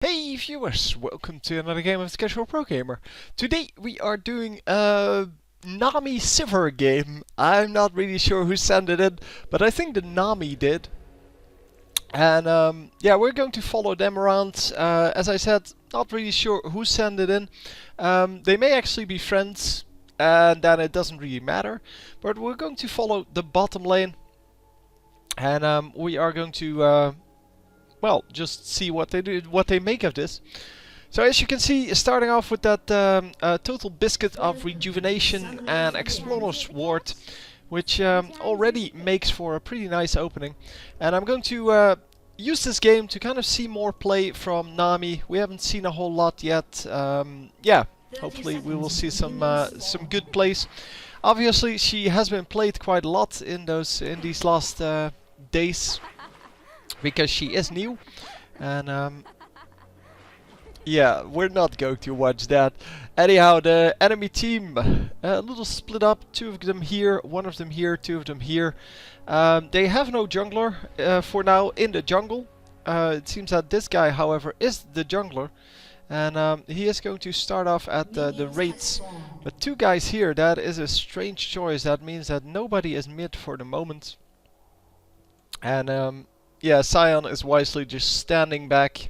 Hey viewers, welcome to another game of the Casual Pro Gamer. Today we are doing a Nami Sivir game. I'm not really sure who sent it in, but I think the Nami did. And yeah, we're going to follow them around. As I said, not really sure who sent it in. They may actually be friends, and then it doesn't really matter. But we're going to follow the bottom lane, and we are going to well, just see what they do, what they make of this. So as you can see, starting off with that total biscuit of rejuvenation and explorer's ward, which already makes for a pretty nice opening. And I'm going to use this game to kind of see more play from Nami. We haven't seen a whole lot yet. Yeah, hopefully we will see some good plays. Obviously, she has been played quite a lot in these last days, because she is new, and yeah, we're not going to watch that. Anyhow, the enemy team, a little split up, two of them here, one of them here, two of them here. They have no jungler for now in the jungle. It seems that this guy, however, is the jungler, and he is going to start off at the raids. But two guys here, that is a strange choice. That means that nobody is mid for the moment, and yeah, Sion is wisely just standing back.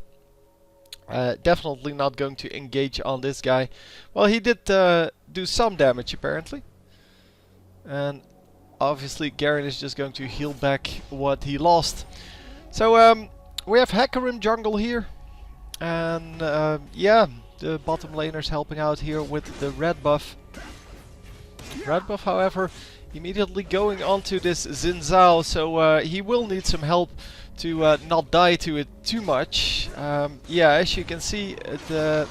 Definitely not going to engage on this guy. Well, he did do some damage apparently. And obviously Garen is just going to heal back what he lost. So we have Hecarim jungle here. And yeah, the bottom laners helping out here with the red buff. Red buff, however, immediately going onto this Xin Zhao, so he will need some help to not die to it too much. Yeah, as you can see, yeah,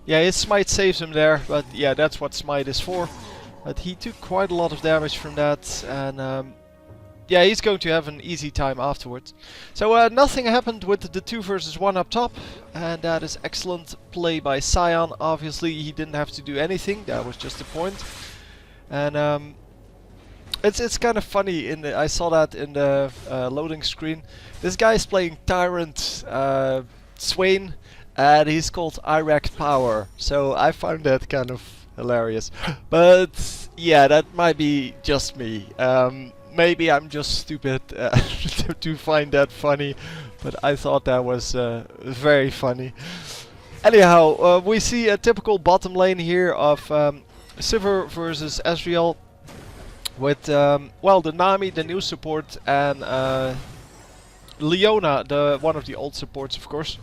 his smite saves him there, but yeah, that's what smite is for. But he took quite a lot of damage from that, and yeah, he's going to have an easy time afterwards. So nothing happened with the 2 versus 1 up top, and that is excellent play by Sion. Obviously, he didn't have to do anything, that was just the point. And it's kind of funny. I saw that in the loading screen. This guy is playing Tyrant Swain, and he's called Irect Power. So I found that kind of hilarious. But yeah, that might be just me. Maybe I'm just stupid to find that funny, but I thought that was very funny. Anyhow, we see a typical bottom lane here of Sivir versus Ezreal, with well, the Nami, the new support, and Leona, one of the old supports, of course.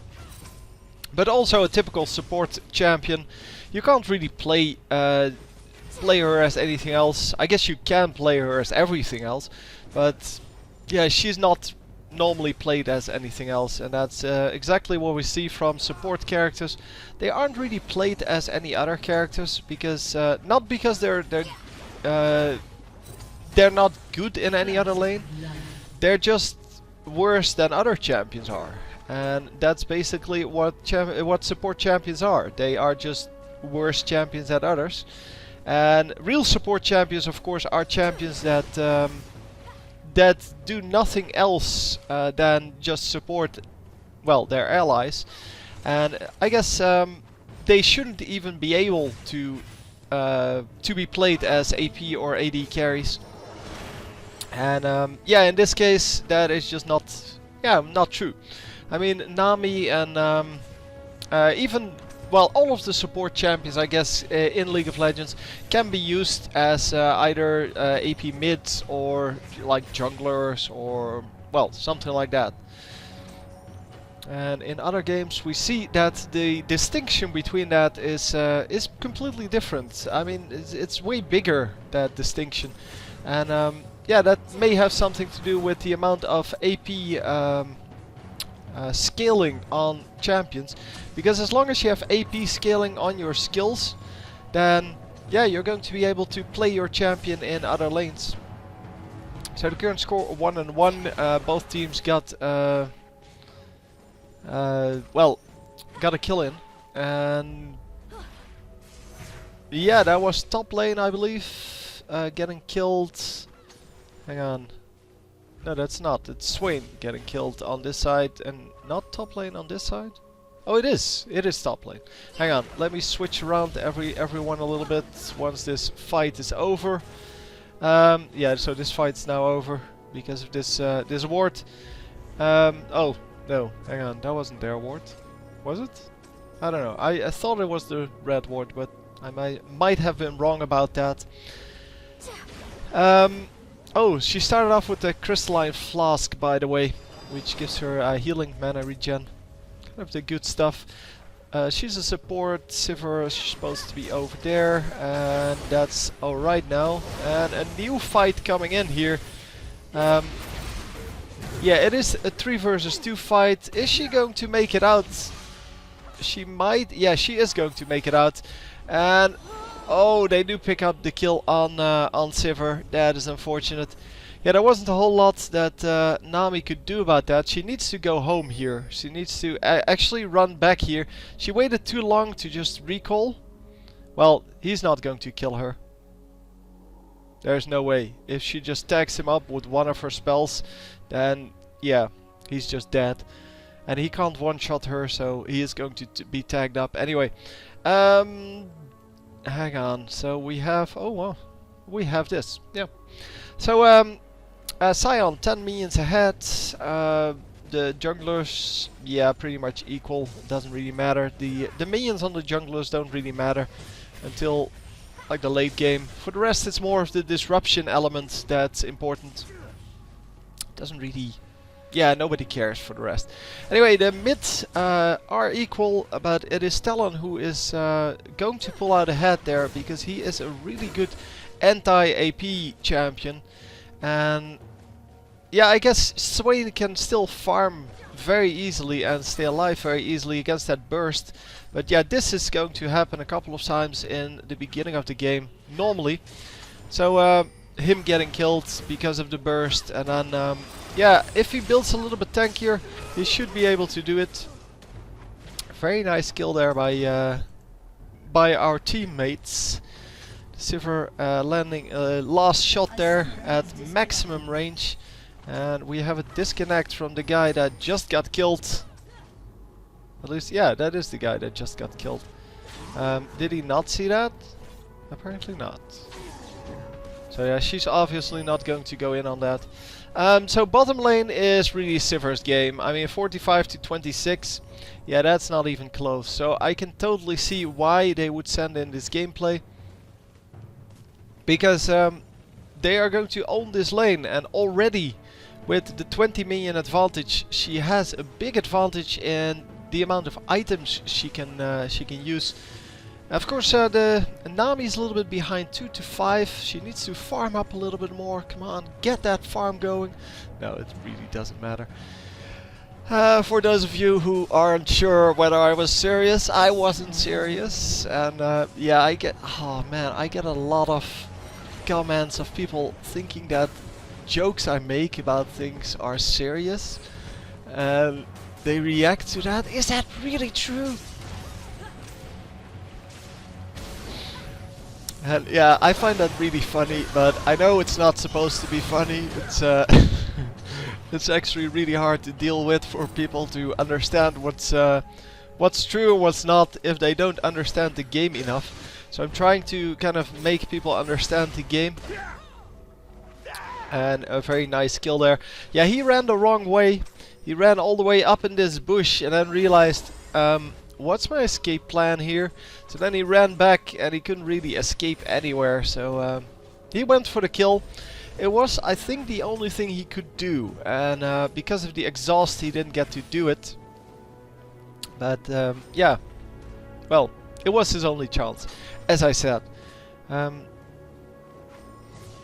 But also a typical support champion. You can't really play her as anything else. I guess you can play her as everything else, but yeah, she's not normally played as anything else, and that's exactly what we see from support characters. They aren't really played as any other characters, because not because they're not good in any other lane. They're just worse than other champions are, and that's basically what support champions are. They are just worse champions than others. And real support champions, of course, are champions that that do nothing else than just support, well, their allies. And I guess they shouldn't even be able to be played as AP or AD carries. And yeah, in this case, that is just not true. I mean, Nami and even, well, all of the support champions, I guess, in League of Legends can be used as either AP mids or like junglers, or, well, something like that. And in other games we see that the distinction between that is completely different. I mean, it's way bigger, that distinction. And yeah, that may have something to do with the amount of AP scaling on champions, because as long as you have AP scaling on your skills, then yeah, you're going to be able to play your champion in other lanes. So the current score 1-1. Both teams got well, got a kill in, and yeah, that was top lane, I believe, getting killed. Hang on. No, that's not. It's Swain getting killed on this side, and not top lane on this side. Oh, it is. It is top lane. Hang on. Let me switch around everyone a little bit once this fight is over. Yeah, so this fight's now over because of this award. Oh, no. Hang on. That wasn't their award. Was it? I don't know. I thought it was the red ward, but I might have been wrong about that. Oh, she started off with the crystalline flask, by the way, which gives her healing mana regen. Kind of the good stuff. She's a support. Sivir is supposed to be over there, and that's alright now. And a new fight coming in here. Yeah, it is a 3 versus 2 fight. Is she going to make it out? She might. Yeah, she is going to make it out. And oh, they do pick up the kill on Sivir. That is unfortunate. Yeah, there wasn't a whole lot that Nami could do about that. She needs to go home here. She needs to actually run back here. She waited too long to just recall. Well, he's not going to kill her. There's no way. If she just tags him up with one of her spells, then yeah, he's just dead. And he can't one-shot her, so he is going to be tagged up. Anyway, hang on. So we have... oh, well, we have this. Yeah. So, Sion, 10 minions ahead. The junglers, yeah, pretty much equal. Doesn't really matter. The minions on the junglers don't really matter until like the late game. For the rest, it's more of the disruption element that's important. Doesn't really... yeah, nobody cares for the rest. Anyway, the mids are equal, but it is Talon who is going to pull out ahead there because he is a really good anti-AP champion. And yeah, I guess Swain can still farm very easily and stay alive very easily against that burst. But yeah, this is going to happen a couple of times in the beginning of the game, normally. So him getting killed because of the burst, and then yeah, if he builds a little bit tankier, he should be able to do it. Very nice kill there by our teammates. Sivir landing a last shot there at maximum range, and we have a disconnect from the guy that just got killed. At least, yeah, that is the guy that just got killed. Did he not see that? Apparently not. So yeah, she's obviously not going to go in on that. So bottom lane is really Sivir's game. I mean, 45 to 26. Yeah, that's not even close. So I can totally see why they would send in this gameplay. Because they are going to own this lane, and already with the 20 minion advantage, she has a big advantage in the amount of items she can use. Of course, the Nami is a little bit behind 2 to 5. She needs to farm up a little bit more. Come on, get that farm going. No, it really doesn't matter. For those of you who aren't sure whether I was serious, I wasn't serious. And yeah, I get a lot of comments of people thinking that jokes I make about things are serious. And they react to that. Is that really true? And yeah, I find that really funny, but I know it's not supposed to be funny. It's it's actually really hard to deal with for people to understand what's true and what's not if they don't understand the game enough. So I'm trying to kind of make people understand the game. And a very nice kill there. Yeah, he ran the wrong way. He ran all the way up in this bush and then realized, what's my escape plan here? So then he ran back and he couldn't really escape anywhere. So he went for the kill. It was, I think, the only thing he could do. And because of the exhaust, he didn't get to do it. But yeah, well, it was his only chance, as I said.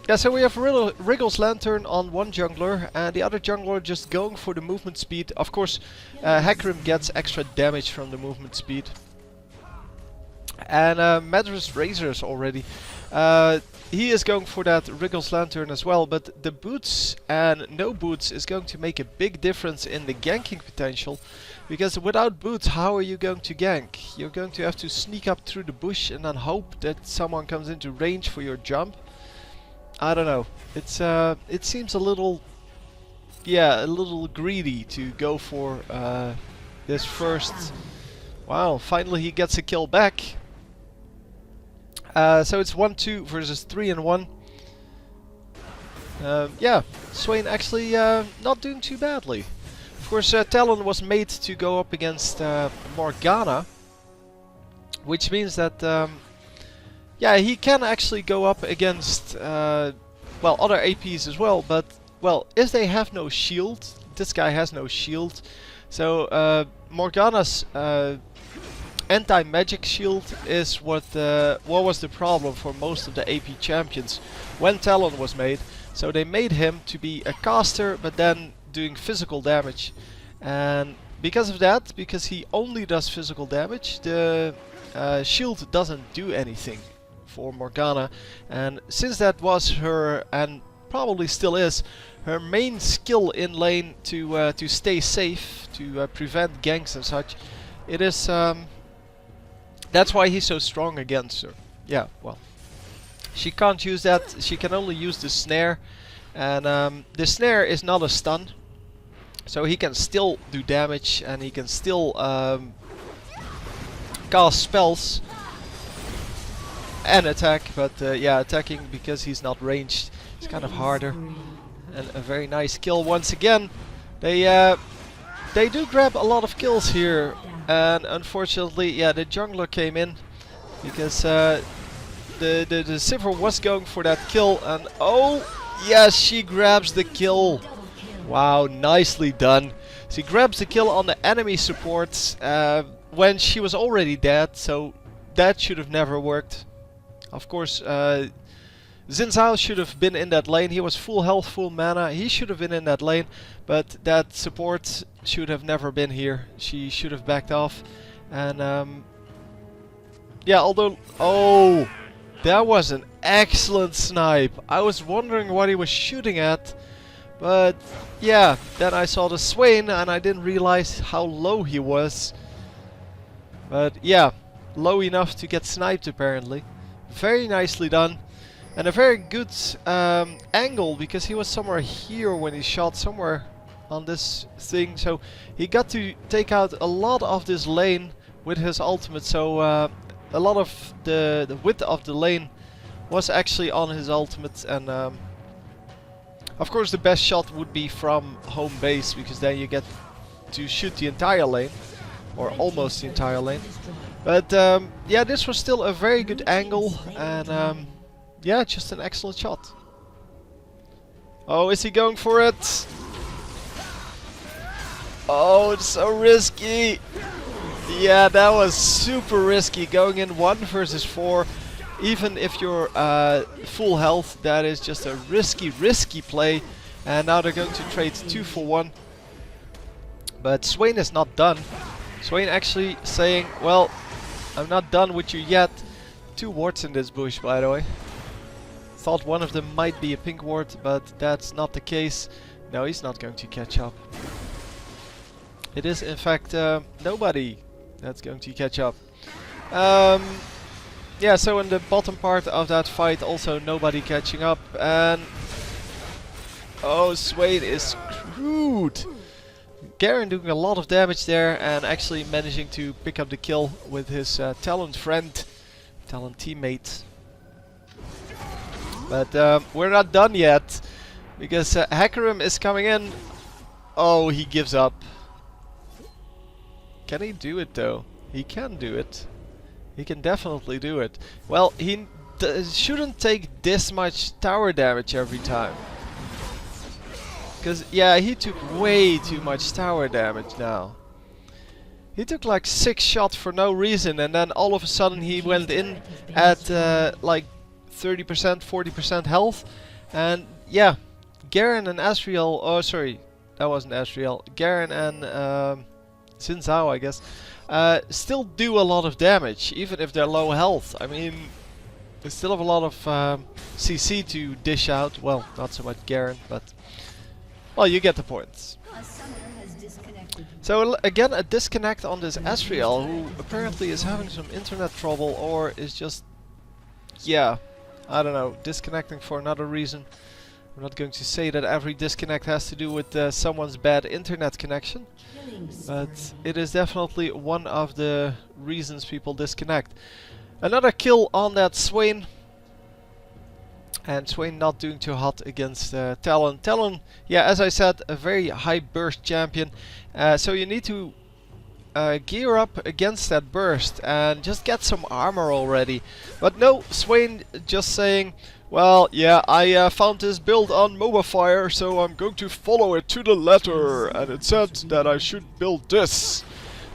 Yeah, so we have Wriggle's Lantern on one jungler, and the other jungler just going for the movement speed. Of course, Hecarim gets extra damage from the movement speed. And Madras Razors already. He is going for that Wriggle's Lantern as well, but the boots and no boots is going to make a big difference in the ganking potential. Because without boots, how are you going to gank? You're going to have to sneak up through the bush and then hope that someone comes into range for your jump. I don't know. It's it seems a little, yeah, a little greedy to go for this first Wow, finally he gets a kill back. So it's 1-2 versus 3-1. Yeah, Swain actually not doing too badly. Of course, Talon was made to go up against Morgana, which means that yeah, he can actually go up against well, other APs as well. But well, if they have no shield, this guy has no shield. So Morgana's anti-magic shield is what was the problem for most of the AP champions when Talon was made. So they made him to be a caster, but then doing physical damage. And because of that, because he only does physical damage, the shield doesn't do anything for Morgana. And since that was her, and probably still is, her main skill in lane to stay safe, to prevent ganks and such, it is that's why he's so strong against her. Yeah, well, she can't use that. She can only use the snare, and the snare is not a stun, so he can still do damage and he can still cast spells and attack. But yeah, attacking, because he's not ranged, is kind of harder. And a very nice kill once again. They do grab a lot of kills here, and unfortunately, yeah, the jungler came in because the Sivir was going for that kill, and oh yes, she grabs the kill. Wow, nicely done. She grabs the kill on the enemy supports when she was already dead, so that should have never worked. Of course, Xin Zhao should have been in that lane. He was full health, full mana. He should have been in that lane, but that support should have never been here. She should have backed off. And yeah, although... Oh! That was an excellent snipe. I was wondering what he was shooting at. But yeah, then I saw the Swain and I didn't realize how low he was. But yeah, low enough to get sniped apparently. Very nicely done. And a very good angle, because he was somewhere here when he shot, somewhere on this thing. So he got to take out a lot of this lane with his ultimate. So a lot of the width of the lane was actually on his ultimate. And of course the best shot would be from home base, because then you get to shoot the entire lane, or almost the entire lane. But yeah, this was still a very good angle, and yeah, just an excellent shot. Oh, is he going for it? Oh, it's so risky. Yeah, that was super risky, going in 1 versus 4. Even if you're full health, that is just a risky play. And now they're going to trade 2 for 1. But Swain is not done. Swain actually saying, well, I'm not done with you yet. 2 wards in this bush, by the way. Thought one of them might be a pink ward, but that's not the case. No, he's not going to catch up. It is in fact nobody that's going to catch up. Yeah, so in the bottom part of that fight also nobody catching up, and oh, Swain is screwed. Garen doing a lot of damage there and actually managing to pick up the kill with his Talon friend, Talon teammate. But we're not done yet, because Hecarim is coming in. Oh, he gives up. Can he do it though? He can do it. He can definitely do it. Well, he shouldn't take this much tower damage every time. Because, yeah, he took way too much tower damage now. He took like 6 shots for no reason, and then all of a sudden he went in at like 30%, 40% health. And yeah, Garen and Asriel, oh sorry, that wasn't Asriel, Garen and Xin Zhao, I guess, still do a lot of damage, even if they're low health. I mean, they still have a lot of CC to dish out. Well, not so much Garen, but well, you get the points. So again, a disconnect on this Asriel, who apparently is having some internet trouble, or is just, yeah, I don't know, disconnecting for another reason. I'm not going to say that every disconnect has to do with someone's bad internet connection, but it is definitely one of the reasons people disconnect. Another kill on that Swain. And Swain not doing too hot against Talon. Talon, yeah, as I said, a very high burst champion. So you need to gear up against that burst and just get some armor already. But no, Swain just saying, well, yeah, I found this build on Mobafire, so I'm going to follow it to the letter. And it said that I should build this.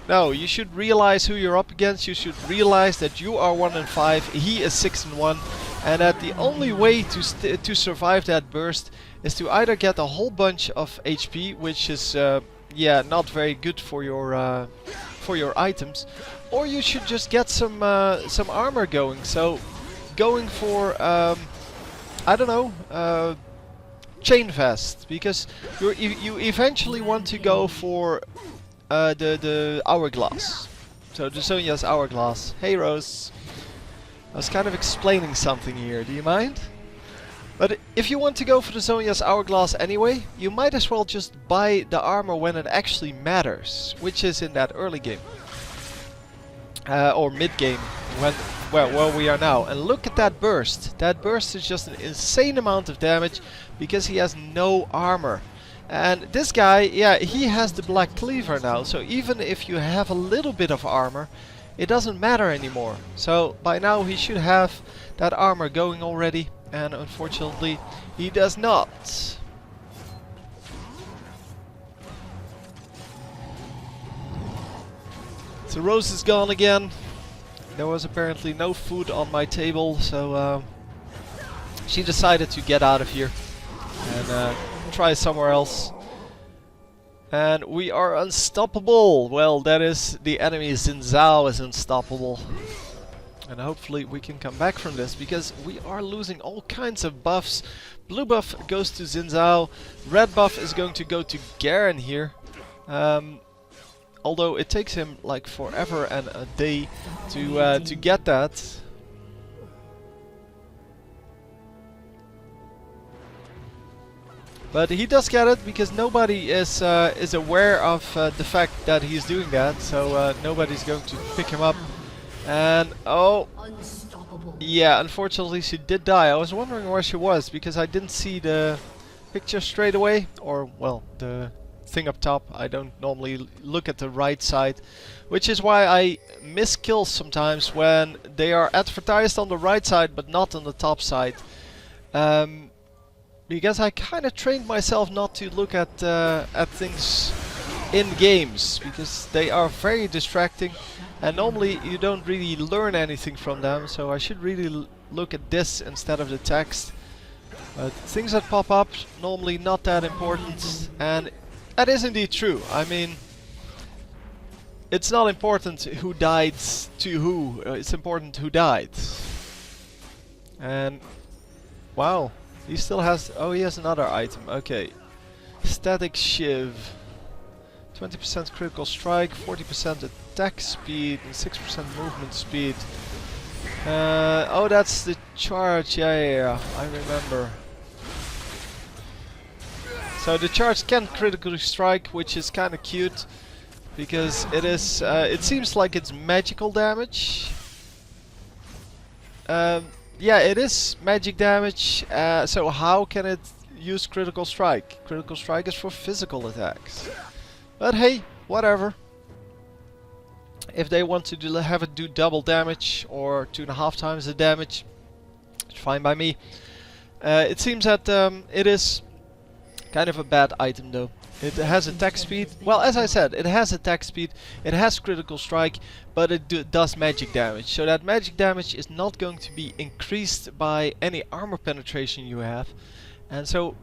No, you should realize who you're up against. You should realize that you are 1 in 5, he is 6 in 1. And that the only way to survive that burst is to either get a whole bunch of HP, which is yeah, not very good for your items, or you should just get some armor going. So going for I don't know, chain vest, because you eventually want to go for the hourglass. So the Sonya's hourglass. Hey Rose. I was kind of explaining something here, do you mind? But if you want to go for the Sonya's hourglass anyway, you might as well just buy the armor when it actually matters, which is in that early game. Or mid game, where we are now. And look at that burst. That burst is just an insane amount of damage because he has no armor. And this guy, yeah, he has the black cleaver now, so even if you have a little bit of armor, it doesn't matter anymore. So by now he should have that armor going already, and unfortunately he does not. So Rose is gone again. There was apparently no food on my table, so she decided to get out of here and try somewhere else. And we are unstoppable. Well, that is, the enemy Xin Zhao is unstoppable. And hopefully we can come back from this, because we are losing all kinds of buffs. Blue buff goes to Xin Zhao. Red buff is going to go to Garen here. Although it takes him like forever and a day to get that. But he does get it because nobody is aware of the fact that he's doing that, so nobody's going to pick him up. And oh, yeah, unfortunately she did die. I was wondering where she was because I didn't see the picture straight away, or well, the thing up top. I don't normally look at the right side, which is why I miss kills sometimes when they are advertised on the right side but not on the top side. Because I kind of trained myself not to look at things in games, because they are very distracting and normally you don't really learn anything from them, so I should really look at this instead of the text. But things that pop up, normally not that important, and that is indeed true. I mean, it's not important who died to who, it's important who died. And wow. He still has... oh, he has another item. Okay. Static Shiv. 20% critical strike, 40% attack speed, and 6% movement speed. Oh, that's the charge. Yeah, I remember. So the charge can critically strike, which is kind of cute. Because it is... it seems like it's magical damage. Yeah, it is magic damage, so how can it use critical strike? Critical strike is for physical attacks. But hey, whatever. If they want to have it do double damage or 2.5 times the damage, it's fine by me. It seems that it is kind of a bad item though. It has attack speed. Well, as I said, it has attack speed, it has critical strike, but it does magic damage. So that magic damage is not going to be increased by any armor penetration you have. And so,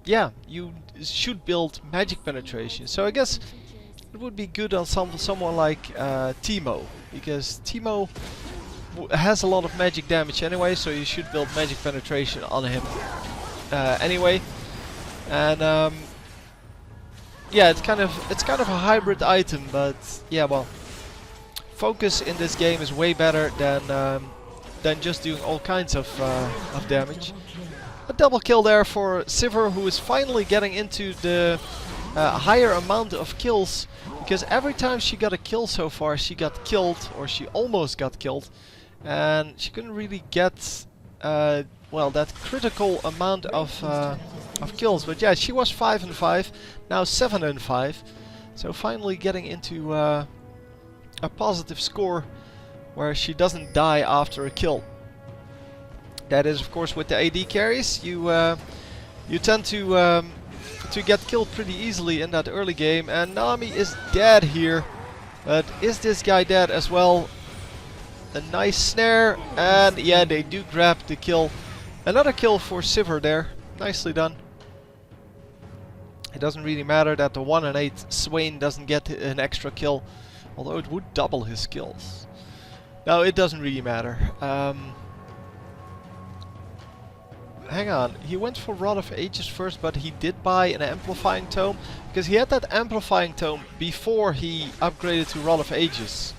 yeah, you should build magic penetration. So I guess it would be good on someone like Teemo, because Teemo has a lot of magic damage anyway, so you should build magic penetration on him anyway. And yeah, it's kind of a hybrid item, but yeah, well, focus in this game is way better than just doing all kinds of damage. A double kill there for Sivir, who is finally getting into the higher amount of kills, because every time she got a kill so far she got killed, or she almost got killed, and she couldn't really get well, that critical amount of kills. But yeah, she was 5 and 5, now 7 and 5, so finally getting into a positive score where she doesn't die after a kill. That is, of course, with the AD carries, you tend to get killed pretty easily in that early game. And Nami is dead here, but is this guy dead as well? A nice snare, and yeah, they do grab the kill. Another kill for Sivir there, nicely done. It doesn't really matter that the 1 and 8 Swain doesn't get an extra kill, although it would double his skills. No, it doesn't really matter. Hang on, he went for Rod of Ages first, but he did buy an Amplifying Tome, because he had that Amplifying Tome before he upgraded to Rod of Ages.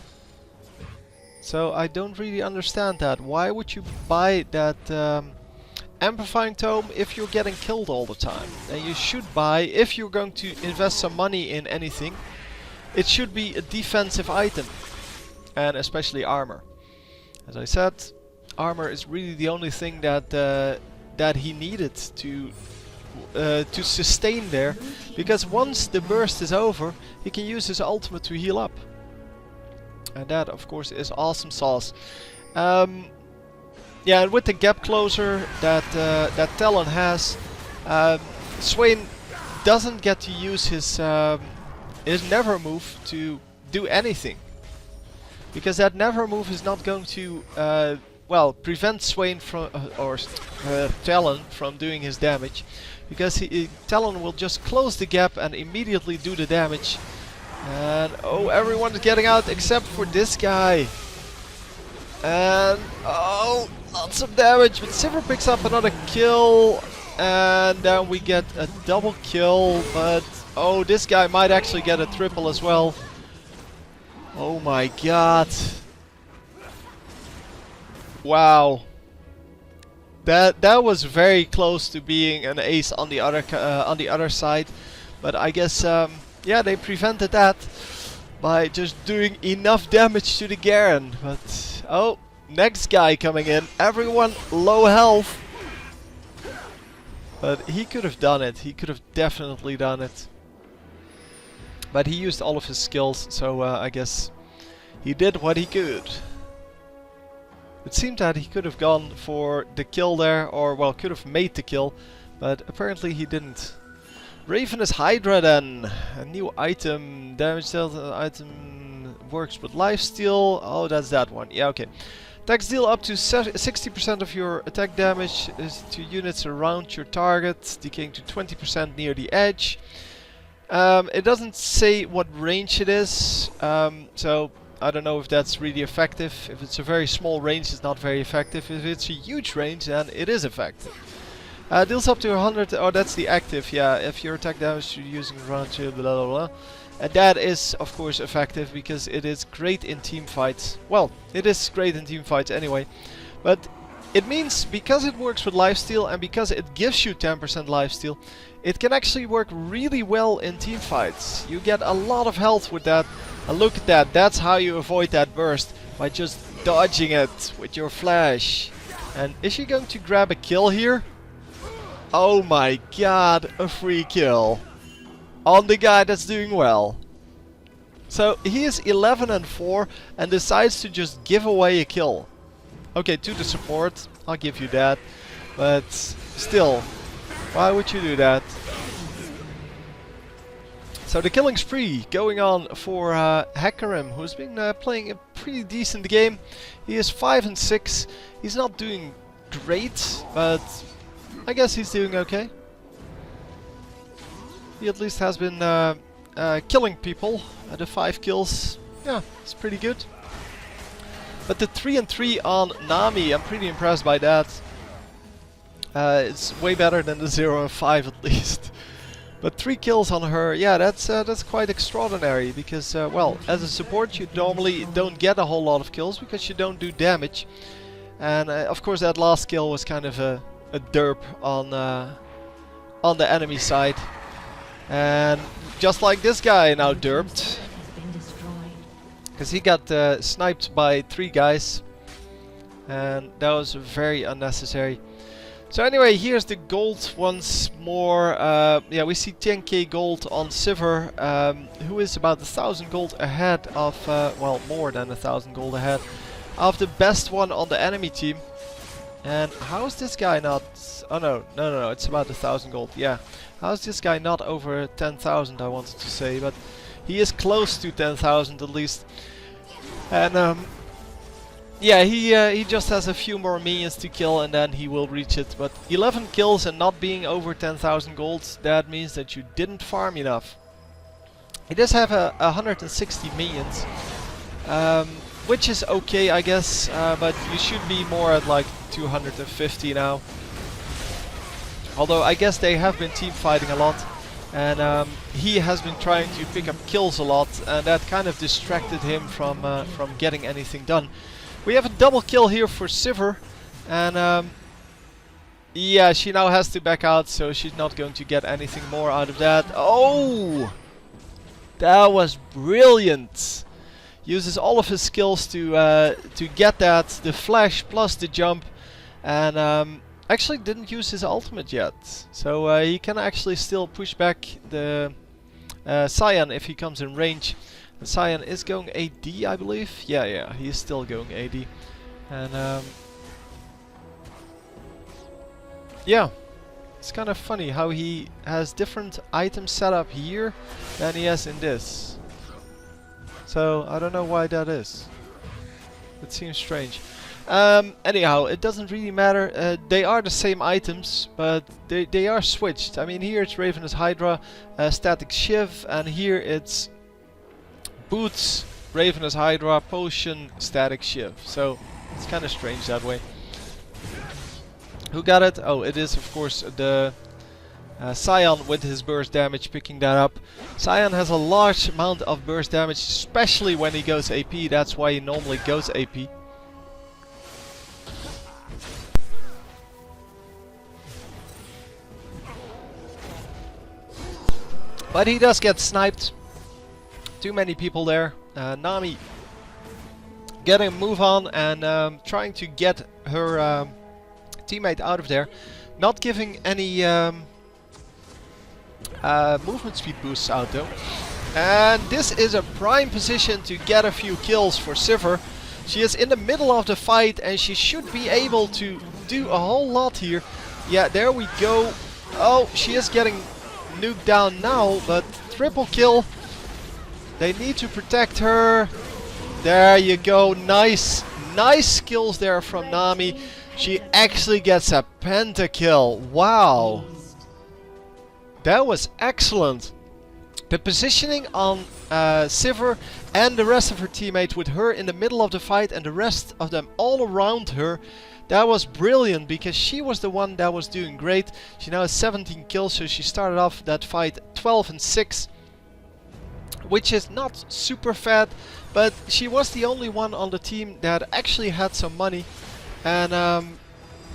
So I don't really understand that. Why would you buy that Amplifying Tome if you're getting killed all the time? And you should buy, if you're going to invest some money in anything, it should be a defensive item, and especially armor. As I said, armor is really the only thing that that he needed to sustain there, because once the burst is over, he can use his ultimate to heal up, and that, of course, is awesome sauce. Yeah, and with the gap closer that that Talon has, Swain doesn't get to use his never move to do anything, because that never move is not going to well, prevent Swain from or Talon from doing his damage, because Talon will just close the gap and immediately do the damage. And oh, everyone is getting out except for this guy. And oh, lots of damage, but Sivir picks up another kill, and then we get a double kill. But oh, this guy might actually get a triple as well. Oh my god. Wow, that was very close to being an ace on the other side, but I guess yeah, they prevented that by just doing enough damage to the Garen. But oh, next guy coming in, everyone low health, but he could have done it. He could have definitely done it, but he used all of his skills, so I guess he did what he could. It seemed that he could have gone for the kill there, or well, could have made the kill, but apparently he didn't. Ravenous Hydra then, a new item, damage dealt item works with lifesteal. Oh, that's that one. Yeah, okay. Attacks deal up to 60% of your attack damage to units around your target, decaying to 20% near the edge. It doesn't say what range it is, so I don't know if that's really effective. If it's a very small range, it's not very effective. If it's a huge range, then it is effective. Deals up to 100. Oh, that's the active. Yeah, if your attack damage you're using around to blah blah blah. And that is, of course, effective because it is great in team fights. Well, it is great in team fights anyway. But it means, because it works with lifesteal and because it gives you 10% lifesteal, it can actually work really well in team fights. You get a lot of health with that. And look at that, that's how you avoid that burst, by just dodging it with your flash. And is she going to grab a kill here? Oh my god, a free kill on the guy that's doing well. So he is 11 and 4 and decides to just give away a kill. Okay, to the support, I'll give you that. But still, why would you do that? So the killing spree going on for Hecarim, who's been playing a pretty decent game. He is 5 and 6. He's not doing great, but I guess he's doing okay. He at least has been killing people. The 5 kills, yeah, it's pretty good. But the 3 and 3 on Nami, I'm pretty impressed by that. It's way better than the 0 and 5 at least. But 3 kills on her, yeah, that's quite extraordinary, because well, as a support you normally don't get a whole lot of kills because you don't do damage. And of course that last kill was kind of a a derp on the enemy side. And just like this guy now derped. Because he got sniped by 3 guys. And that was very unnecessary. So anyway, here's the gold once more. Yeah, we see 10k gold on Sivir, who is about 1,000 gold ahead of, well, more than 1,000 gold ahead of the best one on the enemy team. And how is this guy not... Oh no, it's about 1,000 gold, yeah. How is this guy not over 10,000, I wanted to say, but he is close to 10,000 at least. And yeah, he just has a few more minions to kill and then he will reach it. But 11 kills and not being over 10,000 gold, that means that you didn't farm enough. He does have 160 minions, which is okay, I guess, but you should be more at like 250 now. Although I guess they have been team fighting a lot, and he has been trying to pick up kills a lot, and that kind of distracted him from getting anything done. We have a double kill here for Sivir, and yeah, she now has to back out, so she's not going to get anything more out of that. Oh! That was brilliant! Uses all of his skills to get that, the flash plus the jump, and actually didn't use his ultimate yet. So he can actually still push back the Cyan if he comes in range. The Cyan is going AD, I believe. Yeah, he is still going AD. And yeah, it's kind of funny how he has different items set up here than he has in this. So I don't know why that is. It seems strange. Anyhow, it doesn't really matter. They are the same items, but they are switched. I mean, here it's Ravenous Hydra, Static Shiv, and here it's Boots, Ravenous Hydra, Potion, Static Shiv. So it's kind of strange that way. Who got it? Oh, it is of course the Cyan with his burst damage picking that up. Cyan has a large amount of burst damage, especially when he goes AP. That's why he normally goes AP. But he does get sniped. Too many people there. Nami getting a move on and trying to get her teammate out of there. Not giving any movement speed boosts out though. And this is a prime position to get a few kills for Sivir. She is in the middle of the fight and she should be able to do a whole lot here. Yeah, there we go. Oh, she is getting nuked down now, but triple kill. They need to protect her. There you go. Nice skills there from Nami. She actually gets a pentakill. Wow. That was excellent. The positioning on Sivir and the rest of her teammates, with her in the middle of the fight and the rest of them all around her, that was brilliant because she was the one that was doing great. She now has 17 kills, so she started off that fight 12 and 6. Which is not super fat, but she was the only one on the team that actually had some money. And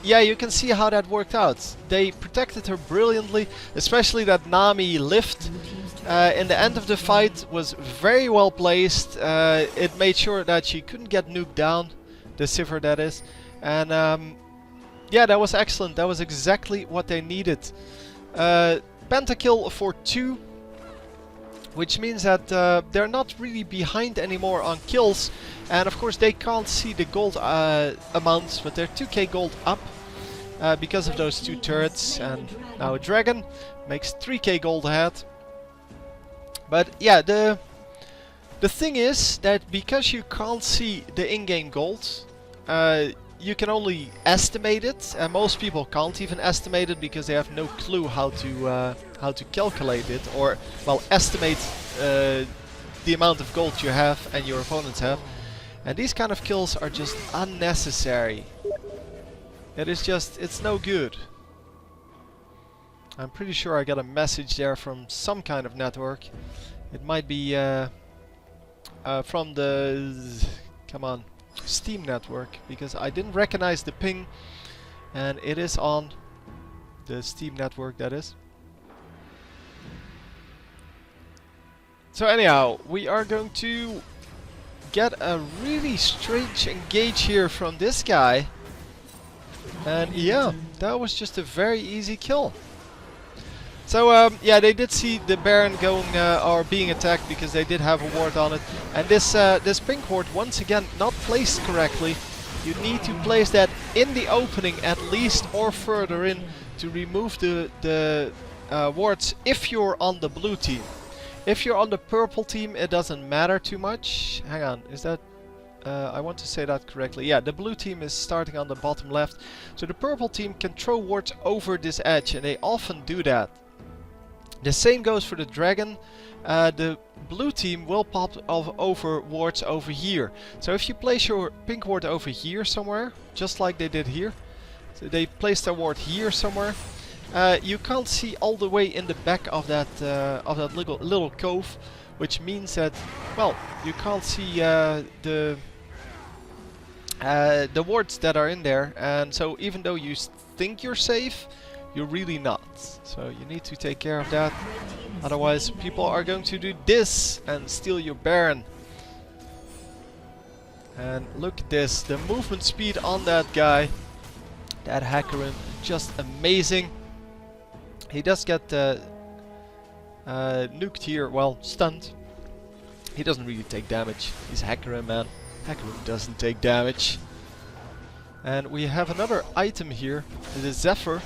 yeah, you can see how that worked out. They protected her brilliantly, especially that Nami lift in the end of the fight was very well placed. It made sure that she couldn't get nuked down, the Sivir that is. And yeah, that was excellent. That was exactly what they needed. Pentakill for 2. Which means that they're not really behind anymore on kills. And of course they can't see the gold amounts, but they're 2k gold up because of those 2 turrets. And now a dragon makes 3k gold ahead. But yeah, the thing is that because you can't see the in-game gold, you can only estimate it, and most people can't even estimate it because they have no clue how to calculate it, or well, estimate the amount of gold you have and your opponents have. And these kind of kills are just unnecessary. It is just, it's no good. I'm pretty sure I got a message there from some kind of network. It might be from the, come on, Steam network, because I didn't recognize the ping, and it is on the Steam network, that is. So anyhow, we are going to get a really strange engage here from this guy. And yeah, that was just a very easy kill. So yeah, they did see the Baron going or being attacked because they did have a ward on it. And this pink ward, once again, not placed correctly. You need to place that in the opening at least, or further in, to remove the wards if you're on the blue team. If you're on the purple team, it doesn't matter too much. Hang on, is that... I want to say that correctly. Yeah, the blue team is starting on the bottom left. So the purple team can throw wards over this edge, and they often do that. The same goes for the dragon. The blue team will pop over wards over here. So if you place your pink ward over here somewhere, just like they did here. So they placed a ward here somewhere. You can't see all the way in the back of that little cove, which means that, well, you can't see the wards that are in there, and so even though you think you're safe, you're really not. So you need to take care of that, otherwise people are going to do this and steal your Baron. And look at this, the movement speed on that guy, that Hecarim, just amazing. He does get nuked here, well, stunned. He doesn't really take damage. He's Hecarim, man. Hecarim doesn't take damage. And we have another item here. It is Zephyr.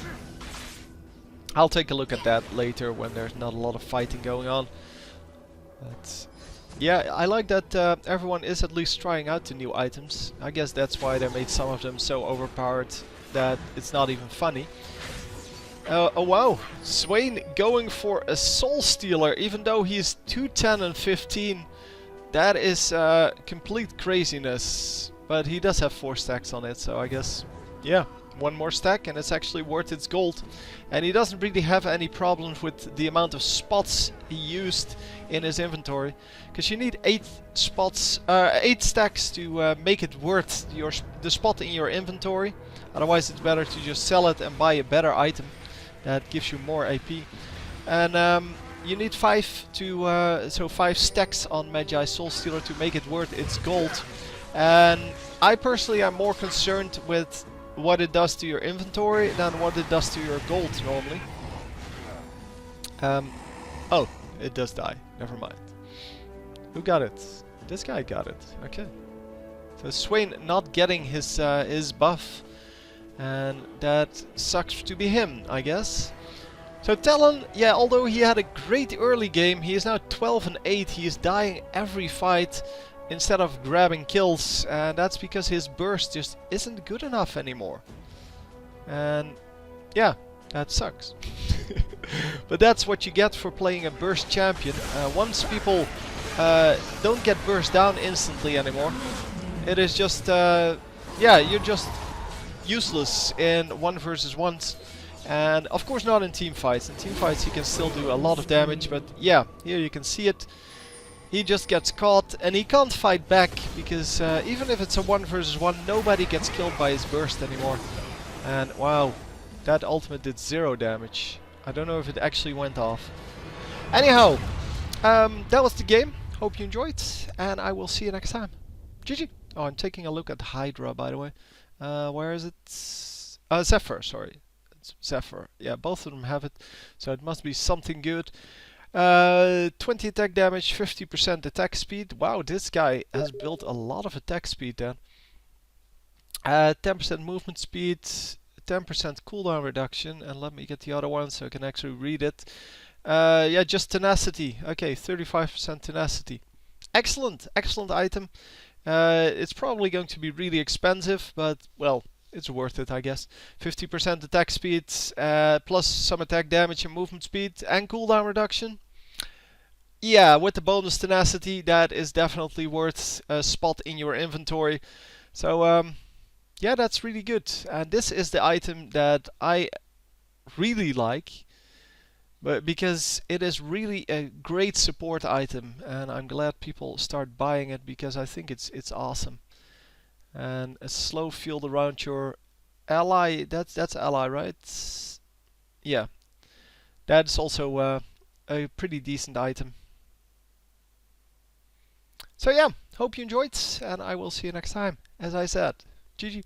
I'll take a look at that later when there's not a lot of fighting going on. But yeah, I like that everyone is at least trying out the new items. I guess that's why they made some of them so overpowered that it's not even funny. Oh wow, Swain going for a Soul Stealer, even though he's 210 and 15. That is complete craziness. But he does have 4 stacks on it, so I guess, yeah, 1 more stack and it's actually worth its gold. And he doesn't really have any problems with the amount of spots he used in his inventory, because you need 8 stacks to make it worth the spot in your inventory. Otherwise it's better to just sell it and buy a better item that gives you more AP. And you need 5 stacks on Magi Soul Stealer to make it worth its gold. And I personally am more concerned with what it does to your inventory than what it does to your gold normally. Oh, it does die. Never mind. Who got it? This guy got it. Okay. So Swain not getting his buff, and that sucks to be him, I guess. So Talon, yeah, although he had a great early game, he is now 12 and 8. He is dying every fight instead of grabbing kills, and that's because his burst just isn't good enough anymore. And yeah, that sucks. But that's what you get for playing a burst champion. Once people don't get burst down instantly anymore, it is just yeah, you're just useless in 1 versus 1s. And of course not in team fights. In team fights you can still do a lot of damage, but yeah, here you can see it. He just gets caught and he can't fight back, because even if it's a 1 versus 1, nobody gets killed by his burst anymore. And wow, that ultimate did 0 damage. I don't know if it actually went off. Anyhow, that was the game. Hope you enjoyed, and I will see you next time. GG. Oh, I'm taking a look at Hydra, by the way. Where is it? Zephyr, sorry. It's Zephyr. Yeah, both of them have it, so it must be something good. 20 attack damage, 50% attack speed. Wow, this guy has built a lot of attack speed then. 10% movement speed, 10% cooldown reduction, and let me get the other one so I can actually read it. Yeah, just tenacity. Okay, 35% tenacity. Excellent, excellent item. It's probably going to be really expensive, but well, it's worth it, I guess. 50% attack speed, plus some attack damage and movement speed, and cooldown reduction. Yeah, with the bonus tenacity, that is definitely worth a spot in your inventory. So yeah, that's really good. And this is the item that I really like, but because it is really a great support item, and I'm glad people start buying it because I think it's awesome. And a slow field around your ally, that's ally, right? yeah, that's also a pretty decent item. So yeah, hope you enjoyed, and I will see you next time. As I said, GG.